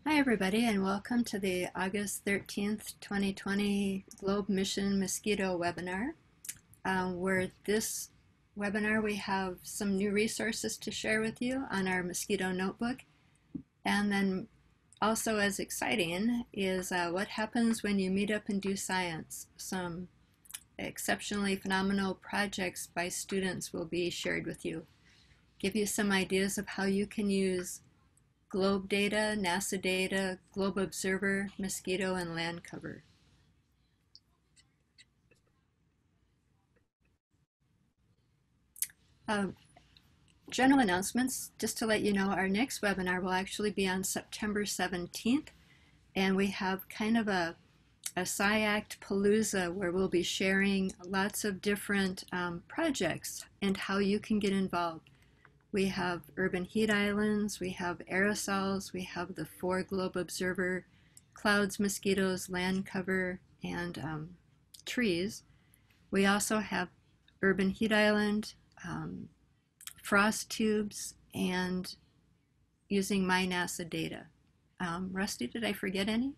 Hi, everybody, and welcome to the August 13th, 2020 Globe Mission Mosquito webinar. Where this webinar, we have some new resources to share with you on our mosquito notebook. And then also as exciting is what happens when you meet up and do science. Some exceptionally phenomenal projects by students will be shared with you. Give you some ideas of how you can use Globe data, NASA data, Globe Observer, Mosquito, and land cover. Um, General announcements, just to let you know, our next webinar will actually be on September 17th, and we have kind of a SciAct Palooza where we'll be sharing lots of different projects and how you can get involved. We have urban heat islands, we have aerosols, we have the 4 Globe Observer, clouds, mosquitoes, land cover, and trees. We also have urban heat island, frost tubes, and using my NASA data. Rusty, did I forget any?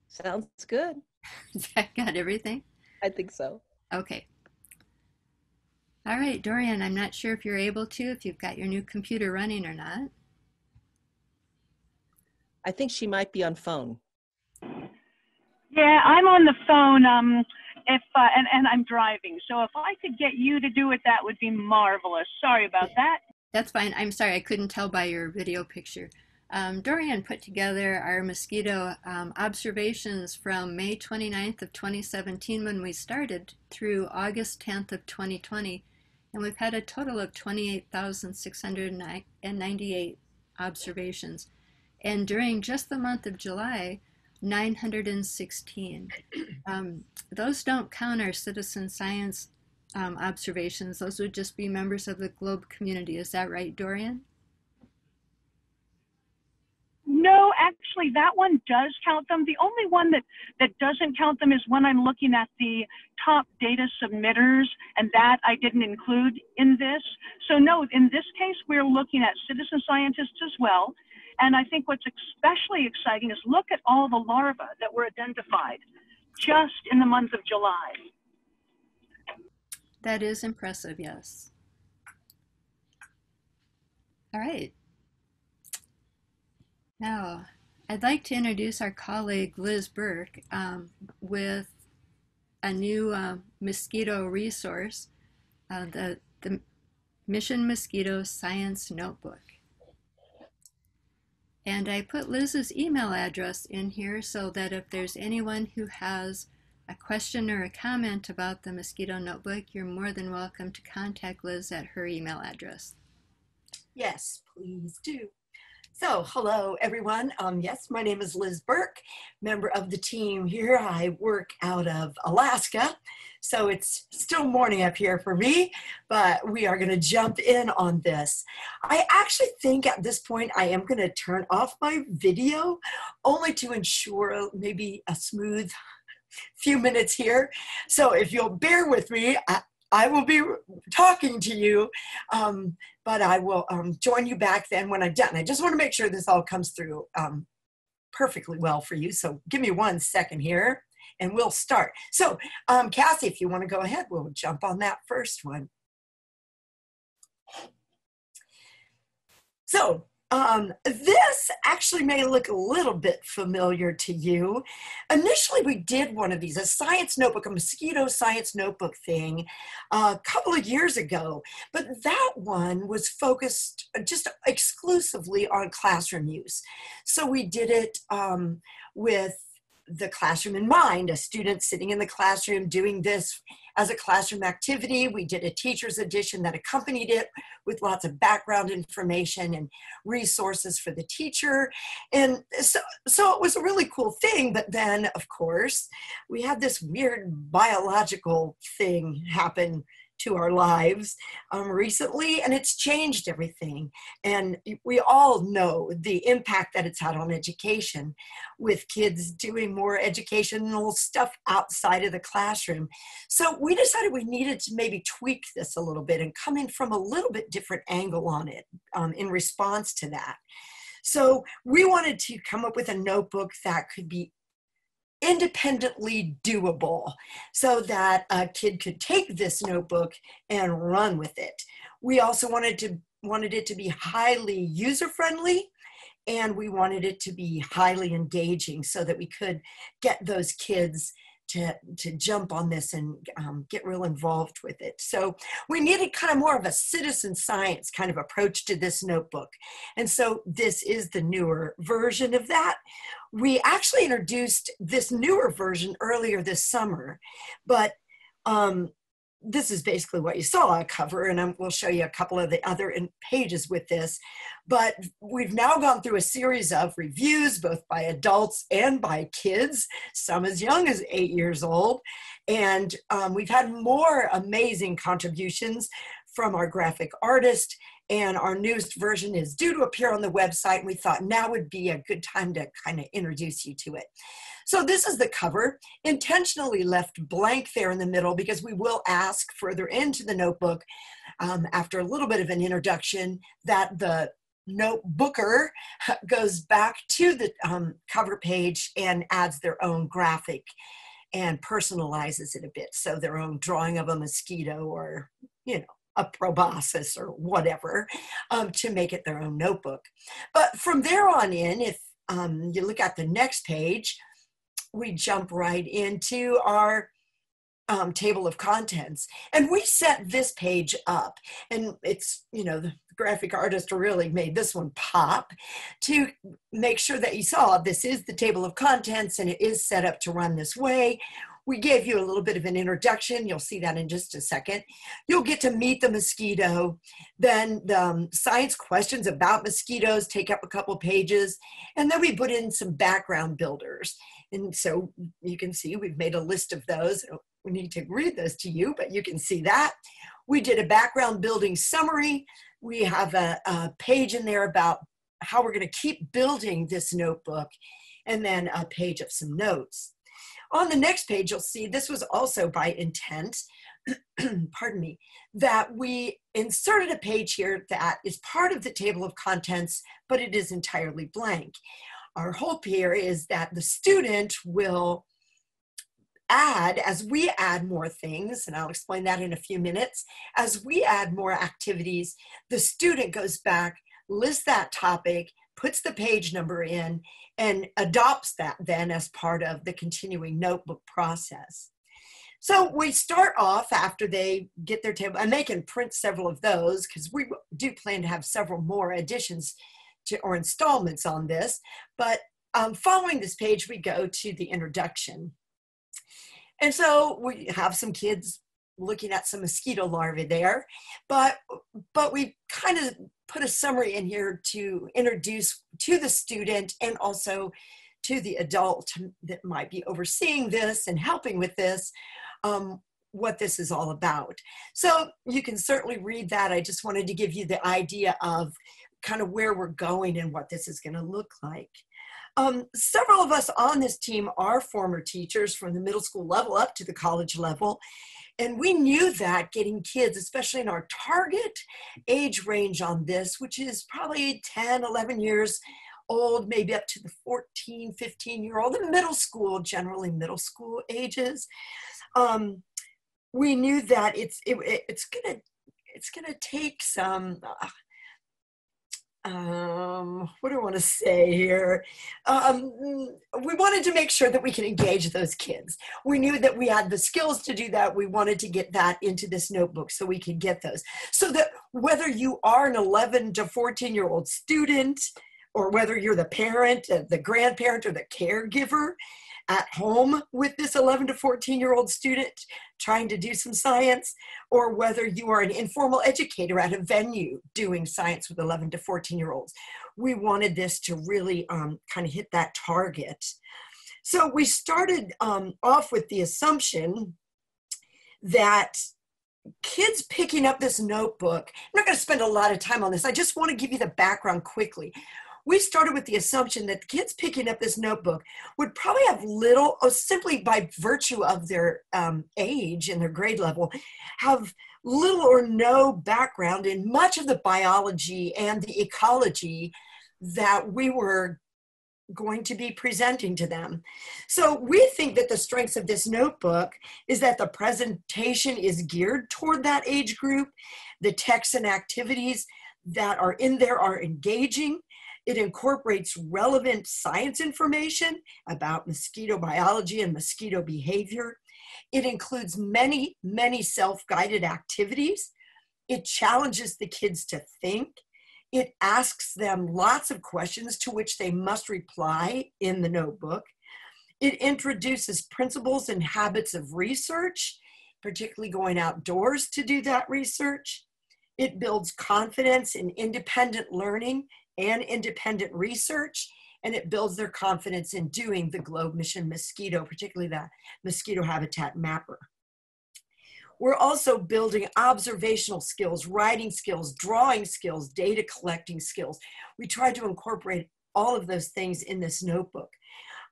Sounds good. I got everything? I think so. Okay. All right, Dorian, I'm not sure if you're able to, if you've got your new computer running or not. I think she might be on phone. Yeah, I'm on the phone. If and I'm driving, so if I could get you to do it, that would be marvelous. Sorry about that. That's fine. I'm sorry, I couldn't tell by your video picture. Dorian put together our mosquito observations from May 29th of 2017 when we started through August 10th of 2020, and we've had a total of 28,698 observations. And during just the month of July, 916. Those don't count our citizen science observations. Those would just be members of the Globe community. Is that right, Dorian? No, actually, that one does count them. The only one that doesn't count them is when I'm looking at the top data submitters, and that I didn't include in this. So no, in this case, we're looking at citizen scientists as well. And I think what's especially exciting is look at all the larvae that were identified just in the month of July. That is impressive, yes. All right. Now, I'd like to introduce our colleague Liz Burke with a new mosquito resource, the Mission Mosquito Science Notebook. And I put Liz's email address in here so that if there's anyone who has a question or a comment about the mosquito notebook, you're more than welcome to contact Liz at her email address. Yes, please do. So, hello everyone. Yes, my name is Liz Burke, member of the team here. I work out of Alaska, so it's still morning up here for me, but we are going to jump in on this. I actually think at this point I am going to turn off my video only to ensure maybe a smooth few minutes here. So if you'll bear with me, I will be talking to you, but I will join you back then when I'm done. I just want to make sure this all comes through perfectly well for you. So give me 1 second here and we'll start. So Cassie, if you want to go ahead, we'll jump on that first one. So this actually may look a little bit familiar to you. Initially, we did one of these, a science notebook, a mosquito science notebook thing a couple of years ago, but that one was focused just exclusively on classroom use. So we did it with the classroom in mind, a student sitting in the classroom doing this as a classroom activity. We did a teacher's edition that accompanied it with lots of background information and resources for the teacher. And so it was a really cool thing. But then, of course, we had this weird biological thing happen to our lives recently, and it's changed everything. And we all know the impact that it's had on education, with kids doing more educational stuff outside of the classroom. So we decided we needed to maybe tweak this a little bit and come in from a little bit different angle on it in response to that. So we wanted to come up with a notebook that could be independently doable so that a kid could take this notebook and run with it. We also wanted it to be highly user-friendly, and we wanted it to be highly engaging so that we could get those kids to jump on this and get real involved with it. So we needed kind of more of a citizen science kind of approach to this notebook. And so this is the newer version of that. We actually introduced this newer version earlier this summer, but this is basically what you saw, a cover, and we'll show you a couple of the other pages with this. But we've now gone through a series of reviews, both by adults and by kids, some as young as 8 years old. And we've had more amazing contributions from our graphic artist, and our newest version is due to appear on the website. And we thought now would be a good time to kind of introduce you to it. So this is the cover, intentionally left blank there in the middle because we will ask further into the notebook after a little bit of an introduction that the notebooker goes back to the cover page and adds their own graphic and personalizes it a bit. So their own drawing of a mosquito or, a proboscis or whatever to make it their own notebook. But from there on in, if you look at the next page, we jump right into our table of contents. And we set this page up, and it's, the graphic artist really made this one pop to make sure that you saw this is the table of contents and it is set up to run this way. We gave you a little bit of an introduction. You'll see that in just a second. You'll get to meet the mosquito. Then the science questions about mosquitoes take up a couple pages. And then we put in some background builders. And so you can see we've made a list of those. We need to read those to you, but you can see that. We did a background building summary. We have a page in there about how we're going to keep building this notebook, and then a page of some notes. On the next page, you'll see this was also by intent, pardon me, that we inserted a page here that is part of the table of contents, but it is entirely blank. Our hope here is that the student will add, as we add more things, and I'll explain that in a few minutes, as we add more activities, the student goes back, lists that topic, puts the page number in, and adopts that then as part of the continuing notebook process. So we start off after they get their table, and they can print several of those because we do plan to have several more additions to or installments on this. But following this page, we go to the introduction. And so we have some kids looking at some mosquito larvae there, but we kind of put a summary in here to introduce to the student and also to the adult that might be overseeing this and helping with this, what this is all about. So you can certainly read that. I just wanted to give you the idea of kind of where we're going and what this is going to look like. Several of us on this team are former teachers from the middle school level up to the college level. And we knew that getting kids, especially in our target age range on this, which is probably 10, 11 years old, maybe up to the 14, 15-year-old, in middle school, generally middle school ages. We knew that it's gonna take some, what do I want to say here? We wanted to make sure that we can engage those kids. We knew that we had the skills to do that. We wanted to get that into this notebook so we could get those. So that whether you are an 11 to 14-year-old student, or whether you're the parent, the grandparent, or the caregiver at home with this 11 to 14-year-old student trying to do some science, or whether you are an informal educator at a venue doing science with 11 to 14-year-olds. We wanted this to really kind of hit that target. So we started off with the assumption that kids picking up this notebook, I'm not going to spend a lot of time on this. I just want to give you the background quickly. We started with the assumption that the kids picking up this notebook would probably have little, or simply by virtue of their age and their grade level, have little or no background in much of the biology and the ecology that we were going to be presenting to them. So we think that the strengths of this notebook is that the presentation is geared toward that age group. The texts and activities that are in there are engaging. It incorporates relevant science information about mosquito biology and mosquito behavior. It includes many, many self-guided activities. It challenges the kids to think. It asks them lots of questions to which they must reply in the notebook. It introduces principles and habits of research, particularly going outdoors to do that research. It builds confidence in independent learning and independent research, and it builds their confidence in doing the Globe Mission Mosquito, particularly the Mosquito Habitat Mapper. We're also building observational skills, writing skills, drawing skills, data collecting skills. We try to incorporate all of those things in this notebook.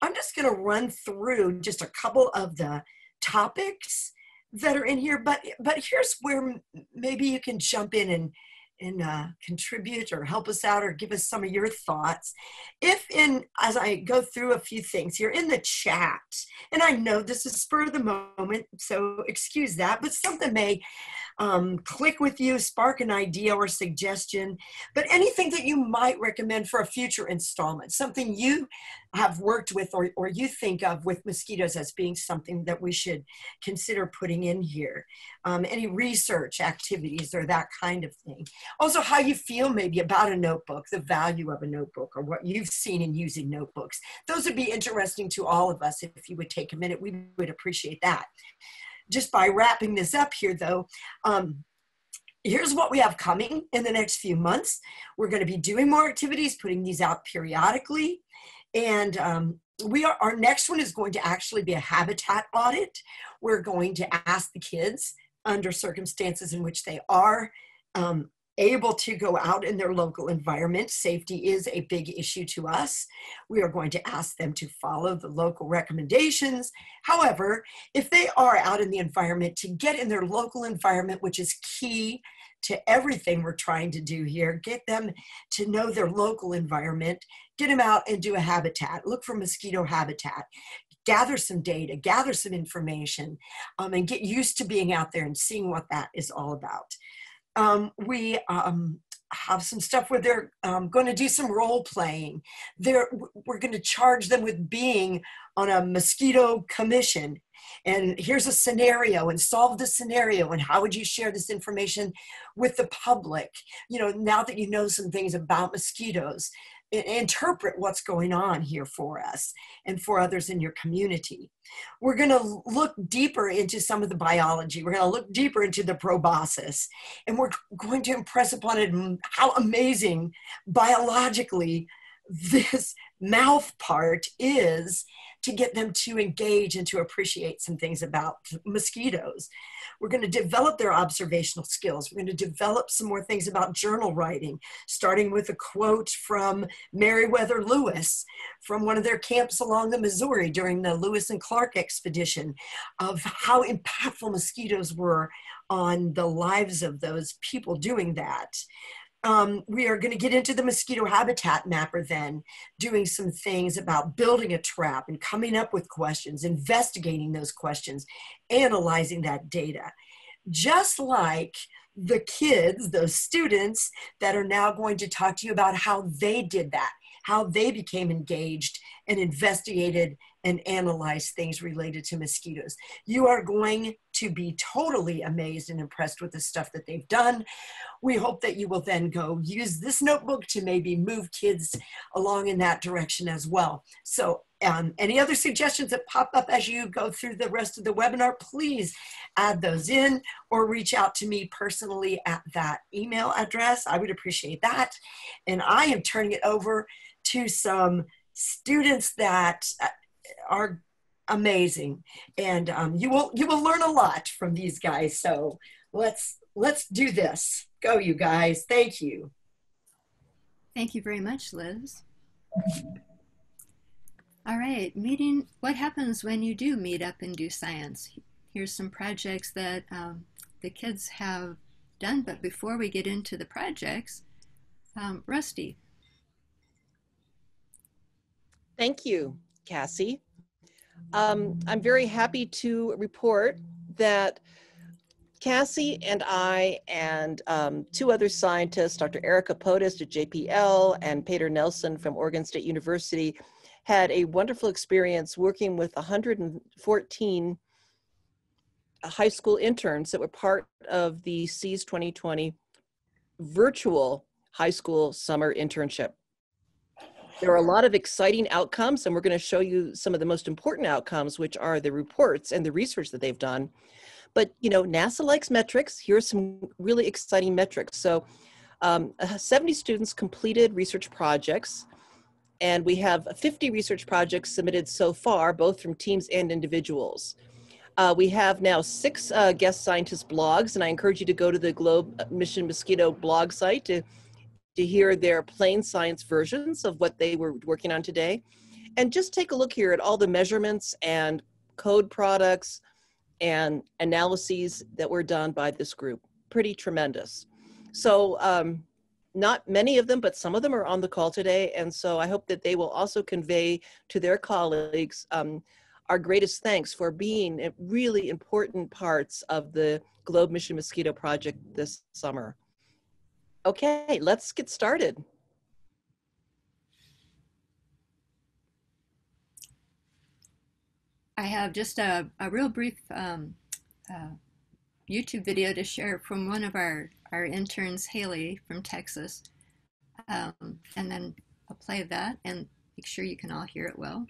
I'm just going to run through just a couple of the topics that are in here, but here's where maybe you can jump in and contribute or help us out or give us some of your thoughts. As I go through a few things here in the chat, and I know this is spur of the moment, so excuse that, but something may click with you, spark an idea or suggestion, but anything that you might recommend for a future installment, something you have worked with or you think of with mosquitoes as being something that we should consider putting in here. Any research activities or that kind of thing. Also, how you feel maybe about a notebook, the value of a notebook, or what you've seen in using notebooks. Those would be interesting to all of us. If you would take a minute, we would appreciate that. Just by wrapping this up here, though, here's what we have coming in the next few months. We're going to be doing more activities, putting these out periodically. And our next one is going to actually be a habitat audit. We're going to ask the kids, under circumstances in which they are able to go out in their local environment. Safety is a big issue to us. We are going to ask them to follow the local recommendations. However, if they are out in the environment, to get in their local environment, which is key to everything we're trying to do here, get them to know their local environment, get them out and do a habitat, look for mosquito habitat, gather some data, gather some information, and get used to being out there and seeing what that is all about. We have some stuff where they're going to do some role playing. We're going to charge them with being on a mosquito commission. And here's a scenario, and solve the scenario, and how would you share this information with the public? You know, now that you know some things about mosquitoes, interpret what's going on here for us and for others in your community. We're going to look deeper into some of the biology. We're going to look deeper into the proboscis, and we're going to impress upon it how amazing biologically this mouth part is, to get them to engage and to appreciate some things about mosquitoes. We're going to develop their observational skills. We're going to develop some more things about journal writing, starting with a quote from Meriwether Lewis from one of their camps along the Missouri during the Lewis and Clark expedition, of how impactful mosquitoes were on the lives of those people doing that. We are going to get into the mosquito habitat mapper then, doing some things about building a trap and coming up with questions, investigating those questions, analyzing that data. Just like the kids, those students that are now going to talk to you about how they did that, how they became engaged and investigated and analyzed things related to mosquitoes. You are going to be totally amazed and impressed with the stuff that they've done. We hope that you will then go use this notebook to maybe move kids along in that direction as well. So any other suggestions that pop up as you go through the rest of the webinar, please add those in or reach out to me personally at that email address. I would appreciate that. And I am turning it over to some students that are amazing, and you will learn a lot from these guys. So let's do this. Go, you guys. Thank you. Thank you very much, Liz. All right, what happens when you do meet up and do science? Here's some projects that the kids have done, but before we get into the projects, Rusty. Thank you, Cassie. I'm very happy to report that Cassie and I and two other scientists, Dr. Erica Potus at JPL and Peter Nelson from Oregon State University, had a wonderful experience working with 114 high school interns that were part of the SEAS 2020 virtual high school summer internship. There are a lot of exciting outcomes, and we're going to show you some of the most important outcomes, which are the reports and the research that they've done. But, you know, NASA likes metrics. Here are some really exciting metrics. So 70 students completed research projects, and we have 50 research projects submitted so far, both from teams and individuals. We have now 6 guest scientist blogs, and I encourage you to go to the Globe Mission Mosquito blog site to hear their plain science versions of what they were working on today. And just take a look here at all the measurements and code products and analyses that were done by this group. Pretty tremendous. So not many of them, but some of them are on the call today. And so I hope that they will also convey to their colleagues our greatest thanks for being really important parts of the Globe Mission Mosquito project this summer. Okay, let's get started. I have just a real brief YouTube video to share from one of our interns, Haley from Texas. And then I'll play that and make sure you can all hear it well.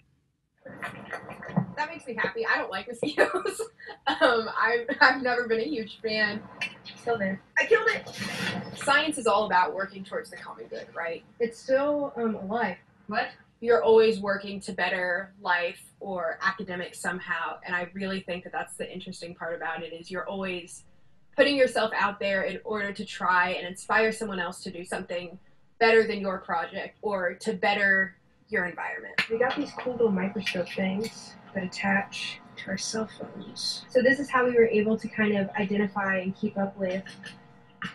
That makes me happy. I don't like mosquitoes. I've never been a huge fan. Killed it. I killed it. Science is all about working towards the common good, right? It's still alive. What? You're always working to better life or academics somehow, and I really think that that's the interesting part about it is you're always putting yourself out there in order to try and inspire someone else to do something better than your project or to better your environment. We got these cool little microscope things that attach to our cell phones. So this is how we were able to kind of identify and keep up with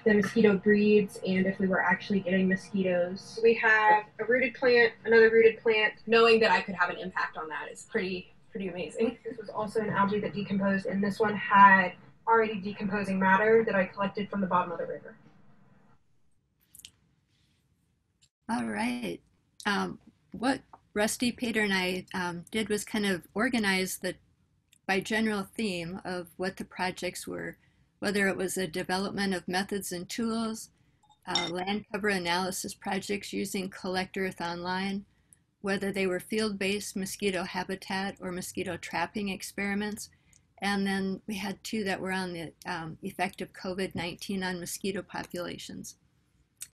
the mosquito breeds and if we were actually getting mosquitoes. We have a rooted plant, another rooted plant. Knowing that I could have an impact on that is pretty amazing. This was also an algae that decomposed, and this one had already decomposing matter that I collected from the bottom of the river. All right. What Rusty, Peter, and I did was kind of organize by general theme of what the projects were, whether it was a development of methods and tools, land cover analysis projects using Collect Earth Online, whether they were field-based mosquito habitat or mosquito trapping experiments, and then we had 2 that were on the effect of COVID-19 on mosquito populations.